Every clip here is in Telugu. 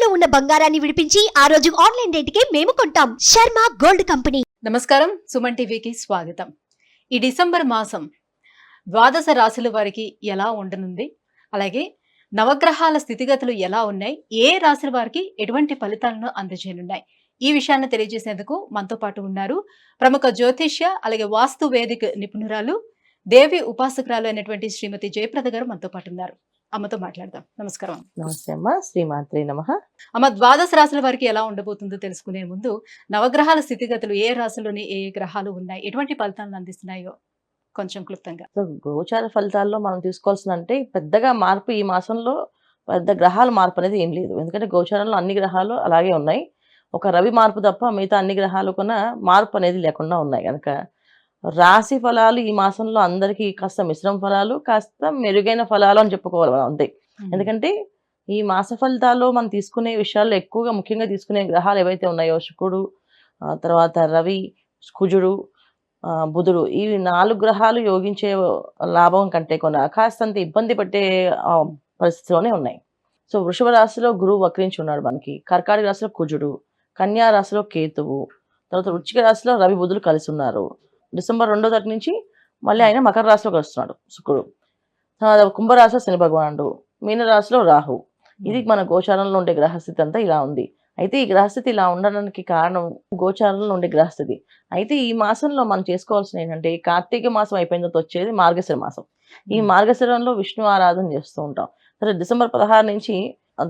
ఇంట్లో ఉన్న బంగారాన్ని విడిపించి ఆ రోజు ఆన్లైన్ రేటుకే మేము కొంటాం. Sharma gold company. నమస్కారం, సుమన్ టీవీకి స్వాగతం. ఈ డిసెంబర్ మాసం ద్వాదశ రాశుల వారికి ఎలా ఉండనుంది, అలాగే నవగ్రహాల స్థితిగతులు ఎలా ఉన్నాయి, ఏ రాశుల వారికి ఎటువంటి ఫలితాలను అందజేయనున్నాయి, ఈ విషయాన్ని తెలియజేసేందుకు మనతో పాటు ఉన్నారు ప్రముఖ జ్యోతిష్య అలాగే వాస్తు వేదిక నిపుణురాలు, దేవి ఉపాసకురాలు అయినటువంటి శ్రీమతి జయప్రద గారు మనతో పాటు ఉన్నారు. అమ్మతో మాట్లాడదాం. నమస్కారం. నమస్తే అమ్మ. శ్రీమాత్రే నమః. అమ్మ, ద్వాదశ రాశుల వారికి ఎలా ఉండబోతుందో తెలుసుకునే ముందు నవగ్రహాల స్థితిగతులు, ఏ రాశుల్లోని ఏ గ్రహాలు ఉన్నాయి, ఎటువంటి ఫలితాలను అందిస్తున్నాయో కొంచెం క్లుప్తంగా. సో గోచార ఫలితాల్లో మనం తీసుకోవాల్సిందంటే పెద్దగా మార్పు ఈ మాసంలో పెద్ద గ్రహాల మార్పు అనేది ఏం లేదు. ఎందుకంటే గోచారంలో అన్ని గ్రహాలు అలాగే ఉన్నాయి. ఒక రవి మార్పు తప్ప మిగతా అన్ని గ్రహాలు కూడా మార్పు అనేది లేకుండా ఉన్నాయి. కనుక రాశి ఫలాలు ఈ మాసంలో అందరికీ కాస్త మిశ్రమ ఫలాలు, కాస్త మెరుగైన ఫలాలు అని చెప్పుకోవాలి మనం అంతే. ఎందుకంటే ఈ మాస ఫలితాల్లో మనం తీసుకునే విషయాల్లో ఎక్కువగా ముఖ్యంగా తీసుకునే గ్రహాలు ఏవైతే ఉన్నాయో శుక్రుడు, తర్వాత రవి, కుజుడు, బుధుడు, ఈ 4 గ్రహాలు యోగించే లాభం కంటే కూడా కాస్తంత ఇబ్బంది పట్టే పరిస్థితిలోనే ఉన్నాయి. సో వృషభ రాశిలో గురువు వక్రించి ఉన్నాడు మనకి, కర్కాటక రాశిలో కుజుడు, కన్యా రాశిలో కేతువు, తర్వాత వృశ్చిక రాశిలో రవి బుధులు కలిసి ఉన్నారు. డిసెంబర్ 2వ తారీఖు నుంచి మళ్ళీ ఆయన మకర రాశిలోకి వస్తున్నాడు శుక్రుడు. కుంభరాశిలో శని భగవానుడు, మీనరాశిలో రాహు. ఇది మన గోచారంలో ఉండే గ్రహస్థితి అంతా ఇలా ఉంది. అయితే ఈ గ్రహస్థితి ఇలా ఉండడానికి కారణం గోచారంలో ఉండే గ్రహస్థితి. అయితే ఈ మాసంలో మనం చేసుకోవాల్సిన ఏంటంటే, కార్తీక మాసం అయిపోయిన తర్వాత వచ్చేది మార్గశిర మాసం. ఈ మార్గశిరంలో విష్ణు ఆరాధన చేస్తూ ఉంటాం. సరే, డిసెంబర్ 16 నుంచి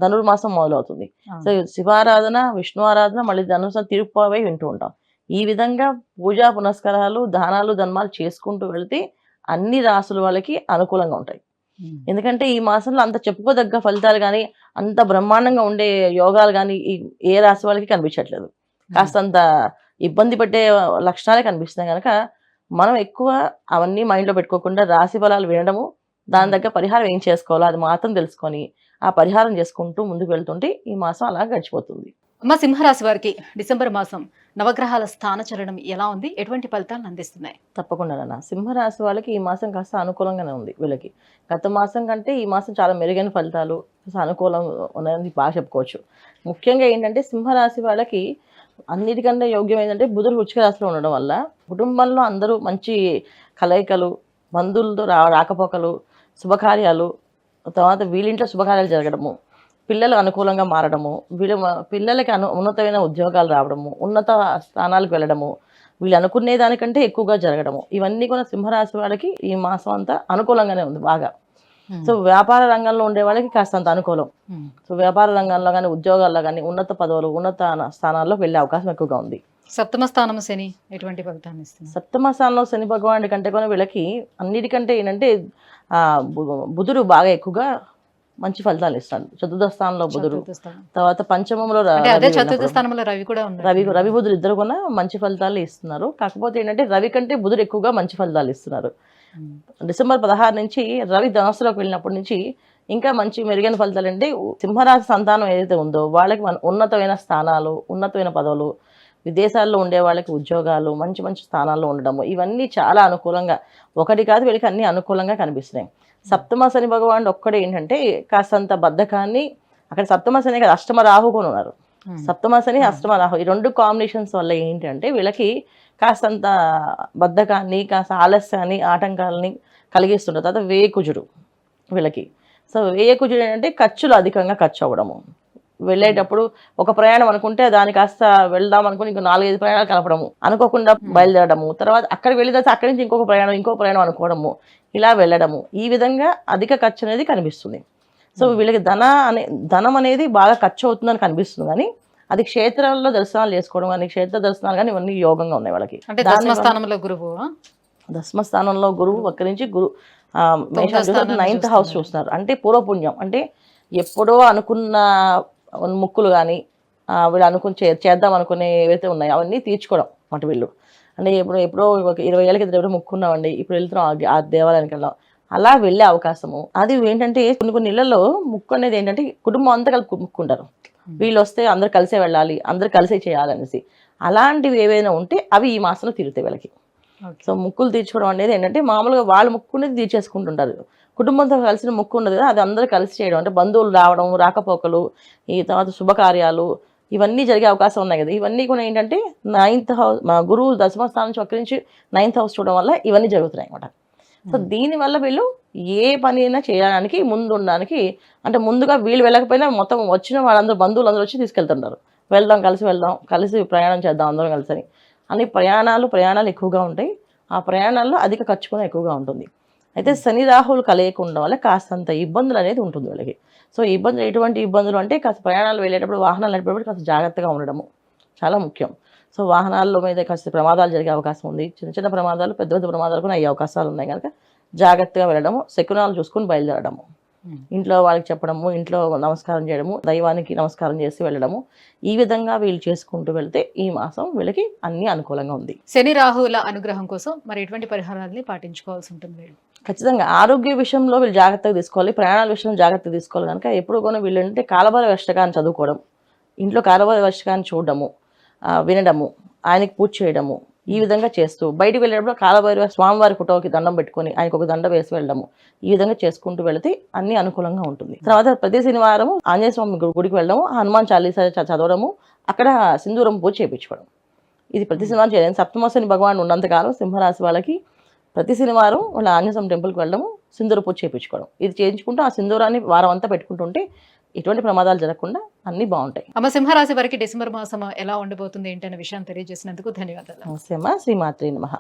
ధనుర్మాసం మొదలవుతుంది. సో శివారాధన, విష్ణు ఆరాధన, మళ్ళీ ధనుర్మాసం తిరుపతి వింటూ ఉంటాం. ఈ విధంగా పూజా పునస్కారాలు, దానాలు, ధర్మాలు చేసుకుంటూ వెళితే అన్ని రాసుల వాళ్ళకి అనుకూలంగా ఉంటాయి. ఎందుకంటే ఈ మాసంలో అంత చెప్పుకోదగ్గ ఫలితాలు కానీ, అంత బ్రహ్మాండంగా ఉండే యోగాలు కానీ ఏ రాశి వాళ్ళకి కనిపించట్లేదు. కాస్తంత ఇబ్బంది పట్టే లక్షణాలే కనిపిస్తున్నాయి. కనుక మనం ఎక్కువ అవన్నీ మైండ్లో పెట్టుకోకుండా రాశి ఫలాలు వినడము, దాని దగ్గర పరిహారం ఏం చేసుకోవాలో అది మాత్రం తెలుసుకొని ఆ పరిహారం చేసుకుంటూ ముందుకు వెళ్తుంటే ఈ మాసం అలా గడిచిపోతుంది. అమ్మ, సింహరాశి వారికి డిసెంబర్ మాసం నవగ్రహాల స్థానచలనం ఎలా ఉంది, ఎటువంటి ఫలితాలను అందిస్తున్నాయి? తప్పకుండా నాన్న. సింహరాశి వాళ్ళకి ఈ మాసం కాస్త అనుకూలంగానే ఉంది. వీళ్ళకి గత మాసం కంటే ఈ మాసం చాలా మెరుగైన ఫలితాలు, అనుకూలం ఉన్నాయని బాగా చెప్పుకోవచ్చు. ముఖ్యంగా ఏంటంటే సింహరాశి వాళ్ళకి అన్నిటికన్నా యోగ్యం ఏంటంటే బుధుడు వృశ్చిక రాశిలో ఉండడం వల్ల కుటుంబంలో అందరూ మంచి కలయికలు, బంధువులతో రాకపోకలు, శుభకార్యాలు, తర్వాత వీళ్ళింట్లో శుభకార్యాలు జరగడము, పిల్లలు అనుకూలంగా మారడము, పిల్లలకి ఉన్నతమైన ఉద్యోగాలు రావడము, ఉన్నత స్థానాలకు వెళ్ళడము, వీళ్ళు అనుకునే దానికంటే ఎక్కువగా జరగడము, ఇవన్నీ కూడా సింహరాశి వాళ్ళకి ఈ మాసం అంతా అనుకూలంగానే ఉంది బాగా. సో వ్యాపార రంగంలో ఉండే వాళ్ళకి కాస్తంత అనుకూలం. సో వ్యాపార రంగంలో కానీ, ఉద్యోగాల్లో కానీ ఉన్నత పదవులు, ఉన్నత స్థానాల్లో వెళ్ళే అవకాశం ఎక్కువగా ఉంది. సప్తమ స్థానం శని ఎటువంటి ఫలితాన్ని ఇస్తుంది? సప్తమ స్థానంలో శని భగవానుడి కంటే కూడా వీళ్ళకి అన్నిటికంటే ఏంటంటే బుధుడు బాగా ఎక్కువగా మంచి ఫలితాలు ఇస్తాడు. చతుర్థ స్థానంలో బుధుడు, తర్వాత పంచమంలో రవి బుధుడు ఇద్దరు కూడా మంచి ఫలితాలు ఇస్తున్నారు. కాకపోతే ఏంటంటే రవి కంటే బుధుడు ఎక్కువగా మంచి ఫలితాలు ఇస్తున్నారు. డిసెంబర్ 16 నుంచి రవి ధనుస్సులోకి వెళ్ళినప్పటి నుంచి ఇంకా మంచి మెరుగైన ఫలితాలు అంటే సింహరాశి సంతానం ఏదైతే ఉందో వాళ్ళకి ఉన్నతమైన స్థానాలు, ఉన్నతమైన పదవులు, విదేశాల్లో ఉండే వాళ్ళకి ఉద్యోగాలు, మంచి మంచి స్థానాల్లో ఉండడము, ఇవన్నీ చాలా అనుకూలంగా, ఒకటి కాదు వీళ్ళకి అన్ని అనుకూలంగా కనిపిస్తున్నాయి. సప్తమ శని భగవానుడు ఒక్కడే ఏంటంటే కాస్తంత బద్ధకాన్ని, అక్కడ సప్తమ శని కాదు అష్టమ రాహు కూడా ఉన్నారు. సప్తమ శని, అష్టమ రాహు, ఈ 2 కాంబినేషన్స్ వల్ల ఏంటంటే వీళ్ళకి కాస్తంత బద్ధకాన్ని, కాస్త ఆలస్యాన్ని, ఆటంకాలని కలిగిస్తుంటారు. తర్వాత వ్యయకుజుడు వీళ్ళకి. సో వ్యయకుజుడు ఏంటంటే ఖర్చులు అధికంగా ఖర్చు అవ్వడము, వెళ్ళేటప్పుడు ఒక ప్రయాణం అనుకుంటే దాని కాస్త వెళ్దాం అనుకుని ఇంకో 4-5 ప్రయాణాలు కలపడము, అనుకోకుండా బయలుదేరడము, తర్వాత అక్కడికి వెళ్ళిన తర్వాత అక్కడి నుంచి ఇంకో ప్రయాణం అనుకోవడము, ఇలా వెళ్ళడము, ఈ విధంగా అధిక ఖర్చు అనేది కనిపిస్తుంది. సో వీళ్ళకి ధనం అనేది బాగా ఖర్చు అవుతుందని కనిపిస్తుంది. కానీ అది క్షేత్రాల్లో దర్శనాలు చేసుకోవడం కానీ, క్షేత్ర దర్శనాలు కానీ ఇవన్నీ యోగంగా ఉన్నాయి వాళ్ళకి. దశమ స్థానంలో గురువు వక్రించి గురు 9th హౌస్ చూస్తున్నారు. అంటే పూర్వపుణ్యం, అంటే ఎప్పుడో అనుకున్న ముక్కులు కానీ, వీళ్ళు అనుకుని చేద్దాం అనుకునే ఏవైతే ఉన్నాయో అవన్నీ తీర్చుకోవడం మాట వీళ్ళు. అంటే ఎప్పుడో ఒక 20 ఏళ్ళ కింద ఎప్పుడో ముక్కున్నామండి, ఇప్పుడు వెళ్తున్నాం ఆ దేవాలయానికి వెళ్ళాం, అలా వెళ్ళే అవకాశము. అది ఏంటంటే కొన్ని ఇళ్లలో ముక్కు అనేది ఏంటంటే కుటుంబం అంతా కలిపి ముక్కుంటారు. వీళ్ళు వస్తే అందరు కలిసే వెళ్ళాలి, అందరు కలిసే చేయాలనేసి, అలాంటివి ఏవైనా ఉంటే అవి ఈ మాసంలో తీరుతాయి వీళ్ళకి. సో ముక్కులు తీర్చుకోవడం అనేది ఏంటంటే మామూలుగా వాళ్ళు ముక్కునేది తీర్చేసుకుంటుంటారు. కుటుంబంతో కలిసిన ముక్కు ఉండదు కదా, అది అందరూ కలిసి చేయడం, అంటే బంధువులు రావడం, రాకపోకలు, ఈ తర్వాత శుభకార్యాలు ఇవన్నీ జరిగే అవకాశం ఉన్నాయి కదా. ఇవన్నీ కూడా ఏంటంటే 9th హౌస్, మా గురువు దశమస్థానం నుంచి వక్రించి 9th హౌస్ చూడడం వల్ల ఇవన్నీ జరుగుతున్నాయి అనమాట. సో దీనివల్ల వీళ్ళు ఏ పని అయినా చేయడానికి ముందు ఉండడానికి, అంటే ముందుగా వీళ్ళు వెళ్ళకపోయినా మొత్తం వచ్చిన వాళ్ళందరూ బంధువులు అందరూ వచ్చి తీసుకెళ్తుంటారు. వెళ్దాం, కలిసి ప్రయాణం చేద్దాం అందరం కలిసి అని ప్రయాణాలు ఎక్కువగా ఉంటాయి. ఆ ప్రయాణాల్లో అధిక ఖర్చు కూడా ఎక్కువగా ఉంటుంది. అయితే శని రాహువులు కలయిక ఉండడం వల్ల కాస్తంత ఇబ్బందులు అనేది ఉంటుంది వాళ్ళకి. సో ఎటువంటి ఇబ్బందులు అంటే కాస్త ప్రయాణాలు వెళ్ళేటప్పుడు, వాహనాలు నడిపేటప్పుడు కాస్త జాగ్రత్తగా ఉండడము చాలా ముఖ్యం. సో వాహనాల్లో మీద కాస్త ప్రమాదాలు జరిగే అవకాశం ఉంది. చిన్న ప్రమాదాలు, పెద్ద ప్రమాదాలు కూడా అయ్యే అవకాశాలు ఉన్నాయి కనుక జాగ్రత్తగా వెళ్ళడము, శకునాలు చూసుకొని బయలుదేరడము, ఇంట్లో వాళ్ళకి చెప్పడము, ఇంట్లో నమస్కారం చేయడము, దైవానికి నమస్కారం చేసి వెళ్ళడము, ఈ విధంగా వీళ్ళు చేసుకుంటూ వెళ్తే ఈ మాసం వీళ్ళకి అన్ని అనుకూలంగా ఉంది. శని రాహువుల అనుగ్రహం కోసం మరి ఎటువంటి పరిహారాలని పాటించుకోవాల్సి ఉంటుంది? ఖచ్చితంగా ఆరోగ్య విషయంలో వీళ్ళు జాగ్రత్తగా తీసుకోవాలి, ప్రయాణాల విషయంలో జాగ్రత్తగా తీసుకోవాలి. కనుక ఎప్పుడు కూడా వీళ్ళు ఏంటంటే కాలభైరవ అష్టకాన్ని చదువుకోవడం, ఇంట్లో కాలభైరవ అష్టకాన్ని చూడడము, వినడము, ఆయనకి పూజ చేయడము, ఈ విధంగా చేస్తూ బయటికి వెళ్ళేటప్పుడు కాలభైరవ స్వామివారి ఫోటోకి దండం పెట్టుకొని ఆయనకు ఒక దండ వేసి వెళ్ళడము, ఈ విధంగా చేసుకుంటూ వెళితే అన్ని అనుకూలంగా ఉంటుంది. తర్వాత ప్రతి శనివారం ఆంజనేయ స్వామి గుడికి వెళ్ళడము, హనుమాన్ చాలీసా చదవడము, అక్కడ సింధూరం పూజ చేయించుకోవడం, ఇది ప్రతి శనివారం చేయాలి. సప్తమ శని భగవాన్ ఉన్నంతకాలం సింహరాశి వాళ్ళకి ప్రతి శనివారం వాళ్ళ ఆంజనేయ స్వామి టెంపుల్కి వెళ్ళడము, సింధూర పూజ చేయించుకోవడం, ఇది చేయించుకుంటూ ఆ సింధూరాన్ని వారం అంతా పెట్టుకుంటుంటే ఎటువంటి ప్రమాదాలు జరగకుండా అన్ని బాగుంటాయి. అమ్మ, సింహరాశి వారికి డిసెంబర్ మాసం ఎలా ఉండబోతుంది ఏంటనే విషయాన్ని తెలియజేసినందుకు ధన్యవాదాలు. నమస్తే అమ్మ. శ్రీమాత్రే నమః.